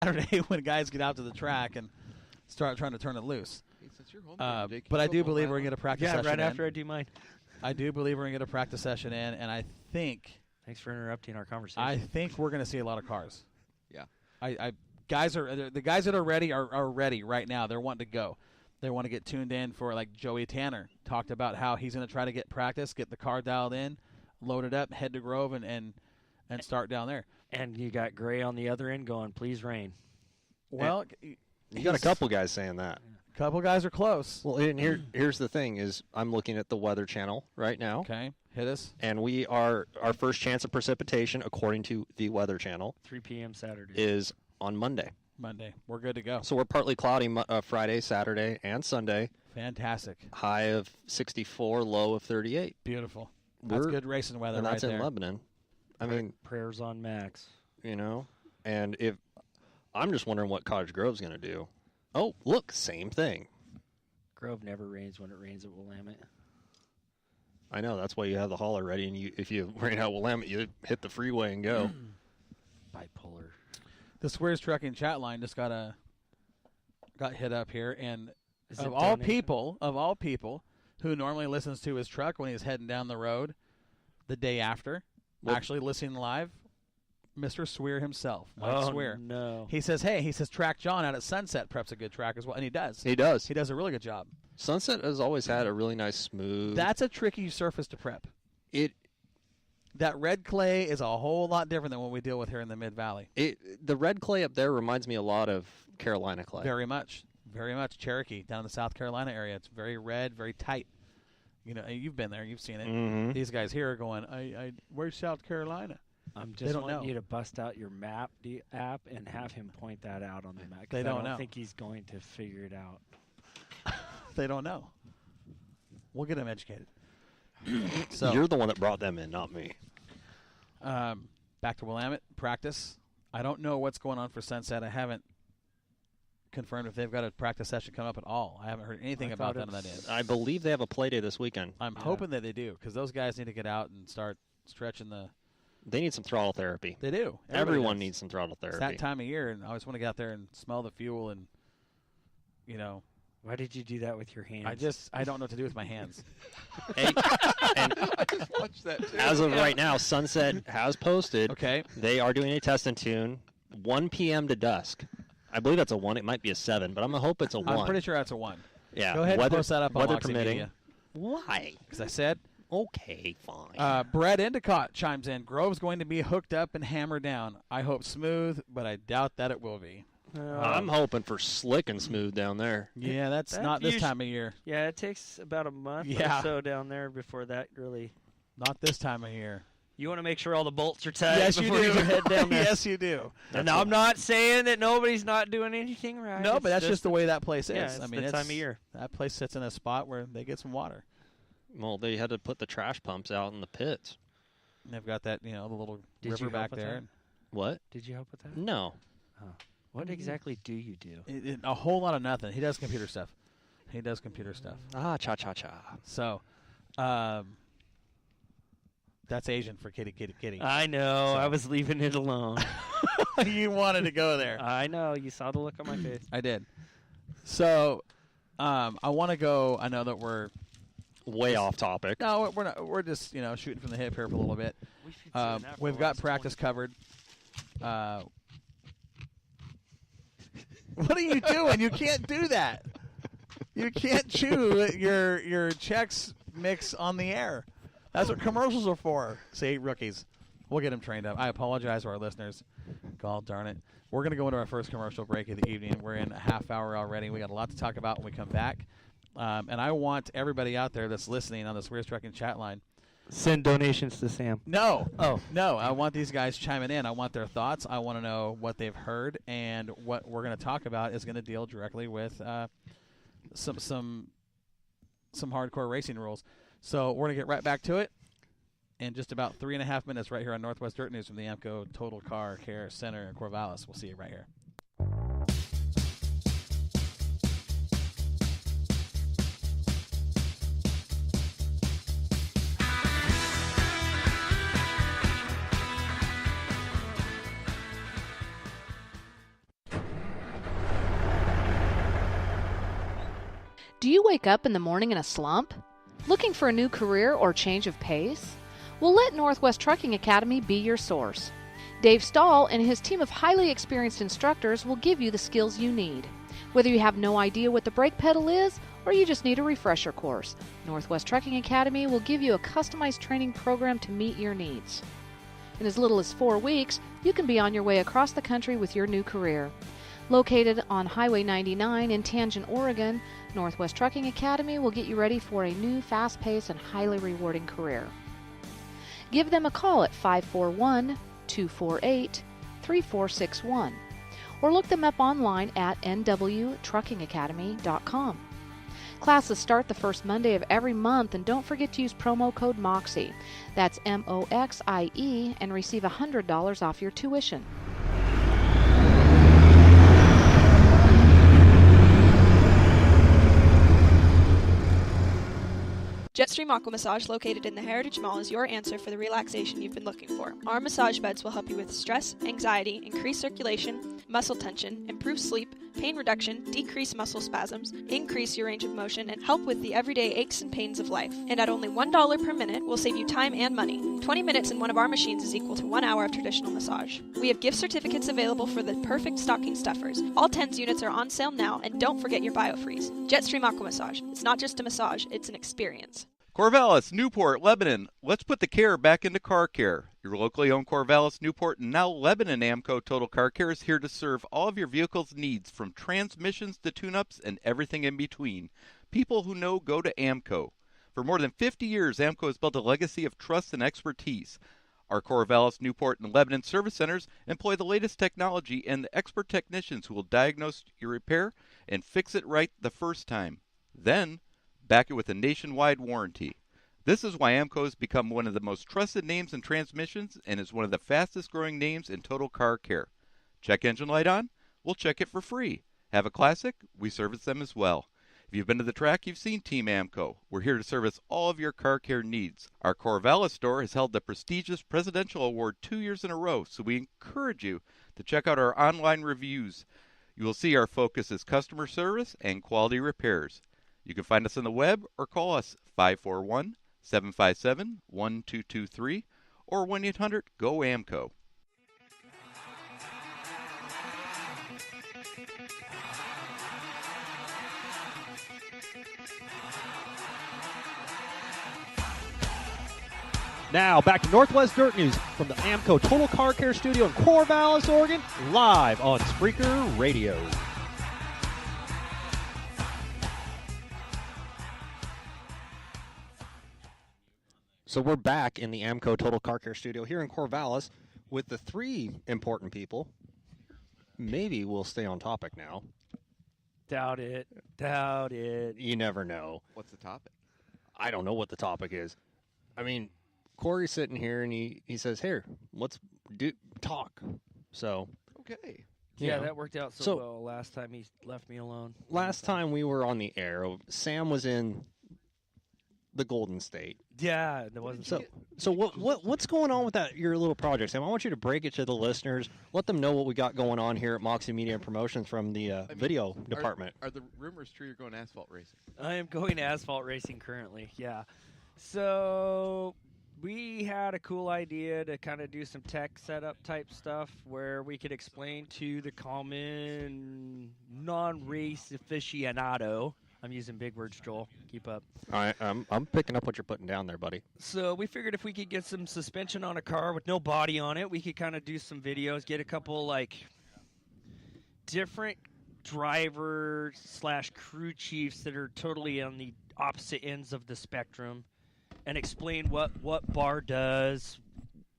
Saturday when guys get out to the track and start trying to turn it loose. Since you're home, Jake, but I do believe we're going to get a practice session right in. after I do mine. I do believe we're going to get a practice session in, and I think... Thanks for interrupting our conversation. I think we're going to see a lot of cars. Yeah. The guys that are ready are ready right now. They're wanting to go. They want to get tuned in for, like Joey Tanner talked about how he's going to try to get practice, get the car dialed in, load it up, head to Grove, and start down there. And you got Gray on the other end going, please rain. Well, you got a couple guys saying that. A couple guys are close. Well, and here's the thing is I'm looking at the Weather Channel right now. Okay, hit us. And our first chance of precipitation, according to the Weather Channel, 3 p.m. Saturday, is on Monday. We're good to go. So we're partly cloudy Friday, Saturday, and Sunday. Fantastic. High of 64, low of 38. Beautiful. That's good racing weather, and that's right in there. Lebanon. I mean, prayers on Max. And if I'm just wondering what Cottage Grove's going to do. Oh, look, same thing. Grove never rains when it rains at Willamette. I know, that's why you have the hauler ready, and if you rain out Willamette, you hit the freeway and go. Bipolar. The Squares Trucking chat line just got hit up here, and of all people who normally listens to his truck when he's heading down the road the day after, actually listening live, Mr. Swear himself, Mike Swear. No. He says, Track John out at Sunset preps a good track as well, and he does. He does. He does a really good job. Sunset has always had a really nice smooth. That's a tricky surface to prep. That red clay is a whole lot different than what we deal with here in the Mid-Valley. The red clay up there reminds me a lot of Carolina clay. Very much. Very much. Cherokee, down in the South Carolina area. It's very red, very tight. You've been there. You've seen it. Mm-hmm. These guys here are going, where's South Carolina? I'm just wanting you to bust out your map app and have him point that out on the map. They don't know. I don't think he's going to figure it out. They don't know. We'll get them educated. So you're the one that brought them in, not me. Back to Willamette practice. I don't know what's going on for Sunset. I haven't confirmed if they've got a practice session coming up at all. I haven't heard anything about that on that end. I believe they have a play day this weekend. I'm hoping that they do, because those guys need to get out and start stretching the... They need some throttle therapy. They do. Everyone needs some throttle therapy. It's that time of year, and I always want to get out there and smell the fuel and, Why did you do that with your hands? I don't know what to do with my hands. And I just watched that too. As of right now, Sunset has posted. Okay. They are doing a test and tune, 1 p.m. to dusk. I believe that's a 1. It might be a 7, but I'm going to hope it's a 1. I'm pretty sure that's a 1. Yeah. Go ahead and post that up on weather Moxie permitting. Media. Why? Because I said... Okay, fine. Brett Endicott chimes in. Grove's going to be hooked up and hammered down. I hope smooth, but I doubt that it will be. I'm hoping for slick and smooth down there. Yeah, that's not this time of year. Yeah, it takes about a month or so down there before that really... Not this time of year. You want to make sure all the bolts are tight yes, before you do. head down there. Yes, you do. And I'm not saying that nobody's not doing anything right. No, but that's just the way that place is. Yeah, it's the time of year. That place sits in a spot where they get some water. Well, they had to put the trash pumps out in the pits. And they've got that, the little river back there. What? Did you help with that? No. Oh. What exactly do you do? A whole lot of nothing. He does computer stuff. Ah, cha-cha-cha. So, that's Asian for kitty, kitty, kitty. I know. I was leaving it alone. You wanted to go there. I know. You saw the look on my face. I did. So, I want to go. I know that we're way off topic. No, we're not. We're just shooting from the hip here for a little bit. We've got practice covered. What are you doing? You can't do that. You can't chew your Chex Mix on the air. That's what commercials are for. See, rookies. We'll get them trained up. I apologize to our listeners. God darn it. We're going to go into our first commercial break of the evening. We're in a half hour already. We got a lot to talk about when we come back. And I want everybody out there that's listening on the Swears Trucking chat line. Send donations to Sam. No. Oh. No, I want these guys chiming in. I want their thoughts. I want to know what they've heard. And what we're going to talk about is going to deal directly with some hardcore racing rules. So we're going to get right back to it in just about 3.5 minutes right here on Northwest Dirt News from the IMCA Total Car Care Center in Corvallis. We'll see you right here. Do you wake up in the morning in a slump? Looking for a new career or change of pace? Well, let Northwest Trucking Academy be your source. Dave Stahl and his team of highly experienced instructors will give you the skills you need. Whether you have no idea what the brake pedal is or you just need a refresher course, Northwest Trucking Academy will give you a customized training program to meet your needs. In as little as 4 weeks, you can be on your way across the country with your new career. Located on Highway 99 in Tangent, Oregon, Northwest Trucking Academy will get you ready for a new, fast-paced, and highly rewarding career. Give them a call at 541-248-3461 or look them up online at nwtruckingacademy.com. Classes start the first Monday of every month, and don't forget to use promo code MOXIE. That's MOXIE, and receive $100 off your tuition. Jetstream Aqua Massage, located in the Heritage Mall, is your answer for the relaxation you've been looking for. Our massage beds will help you with stress, anxiety, increase circulation, muscle tension, improve sleep, pain reduction, decrease muscle spasms, increase your range of motion, and help with the everyday aches and pains of life. And at only $1 per minute, we'll save you time and money. 20 minutes in one of our machines is equal to 1 hour of traditional massage. We have gift certificates available for the perfect stocking stuffers. All TENS units are on sale now, and don't forget your BioFreeze. Jetstream Aqua Massage. It's not just a massage, it's an experience. Corvallis, Newport, Lebanon. Let's put the care back into car care. Your locally owned Corvallis, Newport, and now Lebanon AMCO Total Car Care is here to serve all of your vehicle's needs, from transmissions to tune-ups and everything in between. People who know go to AMCO. For more than 50 years, AMCO has built a legacy of trust and expertise. Our Corvallis, Newport, and Lebanon service centers employ the latest technology and the expert technicians who will diagnose your repair and fix it right the first time. Then, back it with a nationwide warranty. This is why AMCO has become one of the most trusted names in transmissions and is one of the fastest growing names in total car care. Check engine light on? We'll check it for free. Have a classic? We service them as well. If you've been to the track, you've seen Team AMCO. We're here to service all of your car care needs. Our Corvallis store has held the prestigious Presidential Award 2 years in a row, so we encourage you to check out our online reviews. You will see our focus is customer service and quality repairs. You can find us on the web or call us 541-757-1223 or 1-800-GO-AMCO. Now, back to Northwest Dirt News from the AMCO Total Car Care Studio in Corvallis, Oregon, live on Spreaker Radio. So we're back in the AMCO Total Car Care Studio here in Corvallis with the three important people. Maybe we'll stay on topic now. Doubt it. Doubt it. You never know. What's the topic? I don't know what the topic is. I mean, Corey's sitting here and he says, "Here, let's talk." So Okay. Yeah, that worked out so well last time he left me alone. Last time we were on the air, Sam was in the Golden State. Yeah, there wasn't so what's going on with that your little project, Sam? I want you to break it to the listeners. Let them know what we got going on here at Moxie Media and Promotions from the video department. Are the rumors true you're going asphalt racing? I am going asphalt racing currently, yeah. So we had a cool idea to kind of do some tech setup type stuff where we could explain to the common non-race aficionado. I'm using big words, Joel. Keep up. I'm picking up what you're putting down there, buddy. So we figured if we could get some suspension on a car with no body on it, we could kind of do some videos, get a couple different driver/crew chiefs that are totally on the opposite ends of the spectrum, and explain what bar does,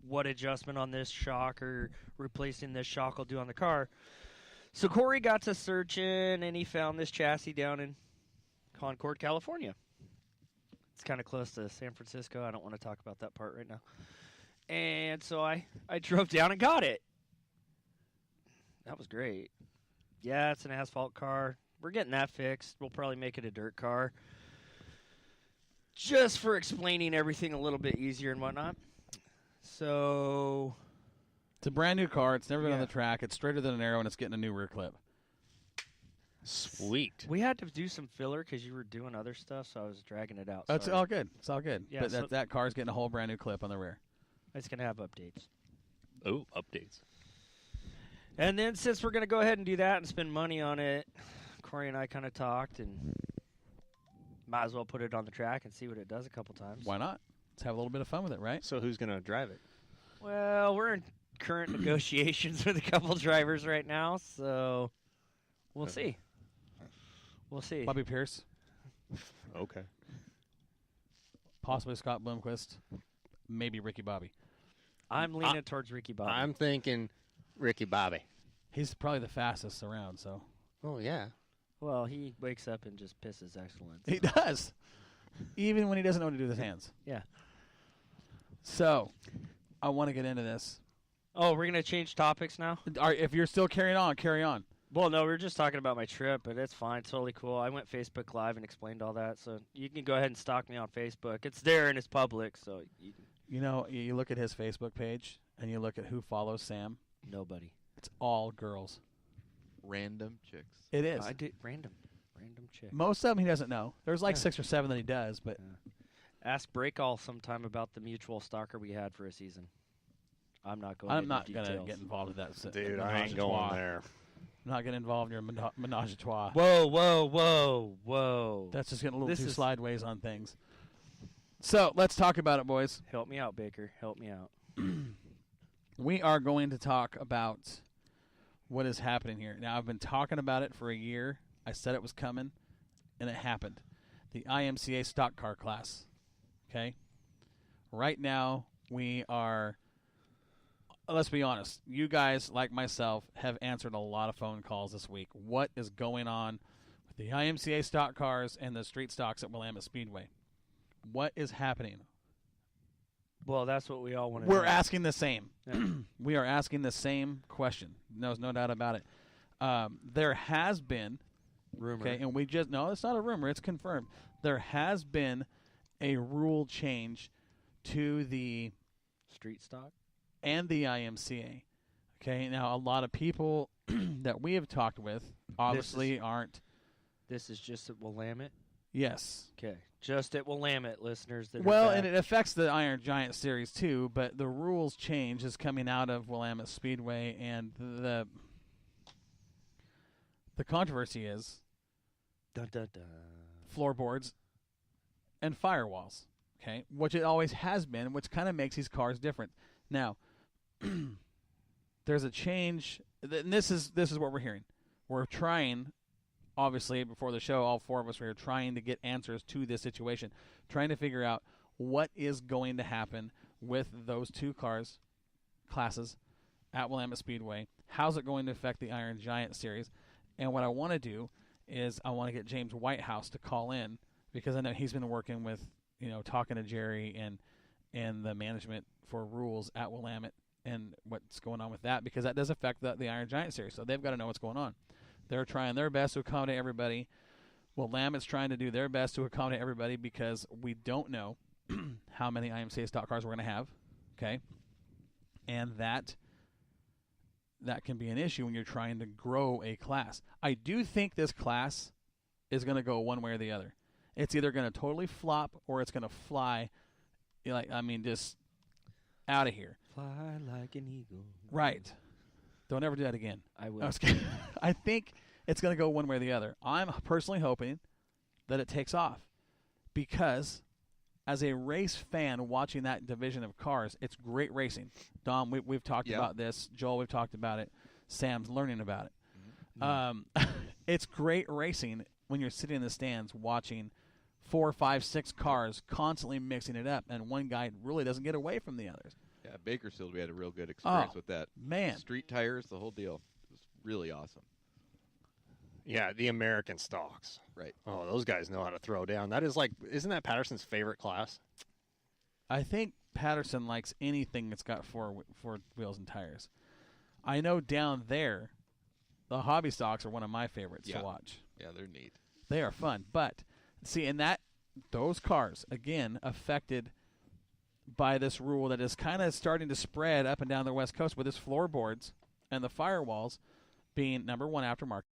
what adjustment on this shock or replacing this shock will do on the car. So Corey got to searching, and he found this chassis down in Concord, California. It's kind of close to San Francisco. I don't want to talk about that part right now. And so I drove down and got it. That was great. Yeah, it's an asphalt car. We're getting that fixed. We'll probably make it a dirt car, just for explaining everything a little bit easier and whatnot. So it's a brand new car. It's never been on the track. It's straighter than an arrow, and it's getting a new rear clip. Sweet. We had to do some filler because you were doing other stuff, so I was dragging it out. That's Sorry. all good. It's all good. Yeah, but so- that car's getting a whole brand new clip on the rear. It's going to have updates. Oh, updates. And then since we're going to go ahead and do that and spend money on it, Corey and I kind of talked and might as well put it on the track and see what it does a couple times. Why not? Let's have a little bit of fun with it, right? So who's going to drive it? Well, we're in current negotiations with a couple drivers right now, so we'll see. We'll see. Bobby Pierce, Okay. possibly Scott Bloomquist, maybe Ricky Bobby. I'm leaning towards Ricky Bobby. I'm thinking Ricky Bobby. He's probably the fastest around, so. Oh, yeah. Well, he wakes up and just pisses excellence. He does. Even when he doesn't know what to do with his hands. Yeah. So, I want to get into this. Oh, we're going to change topics now? If you're still carrying on, carry on. Well, no, we were just talking about my trip, but it's fine. It's totally cool. I went Facebook Live and explained all that, so you can go ahead and stalk me on Facebook. It's there and it's public, so you can. You know, you look at his Facebook page, and you look at who follows Sam. Nobody. It's all girls. Random chicks. It is. I did random chick. Most of them he doesn't know. There's like Yeah. 6 or 7 that he does, but Ask Breakall sometime about the mutual stalker we had for a season. I'm not going. I'm into not details. going to get involved with that. Dude, I menage ain't a trois. going there. I'm not getting involved in your menage a trois. Whoa! That's just getting a little This too is- slideways on things. So let's talk about it, boys. Help me out, Baker. Help me out. We are going to talk about what is happening here. Now, I've been talking about it for a year. I said it was coming, and it happened. The IMCA stock car class. Okay? Right now, we are, let's be honest, you guys, like myself, have answered a lot of phone calls this week. What is going on with the IMCA stock cars and the street stocks at Willamette Speedway? What is happening? Well, that's what we all want to We're know. asking the same. Yeah. We are asking the same question. There's no doubt about it. There has been, Rumor. okay, and we just, no, it's not a rumor. It's confirmed. There has been a rule change to the Street stock? and the IMCA. Okay, now a lot of people that we have talked with obviously aren't. This is just at Willamette? Yes. Okay. Just at Willamette, listeners. That Well, are and back. it affects the Iron Giant Series too, but the rules change is coming out of Willamette Speedway, and the controversy is Dun, dun, dun. floorboards and firewalls, okay, which it always has been, which kind of makes these cars different. Now, there's a change, and this is what we're hearing. We're trying, obviously, before the show, all 4 of us were here trying to get answers to this situation, trying to figure out what is going to happen with those 2 classes at Willamette Speedway. How's it going to affect the Iron Giant Series? And what I want to do is I want to get James Whitehouse to call in, because I know he's been working with, talking to Jerry and the management for rules at Willamette and what's going on with that, because that does affect the Iron Giant Series. So they've got to know what's going on. They're trying their best to accommodate everybody. Willamette's trying to do their best to accommodate everybody, because we don't know how many IMCA stock cars we're going to have, okay? And that can be an issue when you're trying to grow a class. I do think this class is going to go one way or the other. It's either going to totally flop or it's going to fly, just out of here. Fly like an eagle. Right. Don't ever do that again. I will. I was kidding. I think it's going to go one way or the other. I'm personally hoping that it takes off, because as a race fan watching that division of cars, it's great racing. Dom, we've talked about this. Joel, we've talked about it. Sam's learning about it. Mm-hmm. It's great racing when you're sitting in the stands watching 4, 5, 6 cars constantly mixing it up, and one guy really doesn't get away from the others. Yeah, Bakersfield, we had a real good experience with that. Man. Street tires, the whole deal. It was really awesome. Yeah, the American stocks. Right. Oh, those guys know how to throw down. That is isn't that Patterson's favorite class? I think Patterson likes anything that's got four wheels and tires. I know down there, the hobby stocks are one of my favorites to watch. Yeah, they're neat. They are fun. But, see, those cars, again, affected by this rule that is kind of starting to spread up and down the West Coast with its floorboards and the firewalls being, number one, aftermarket.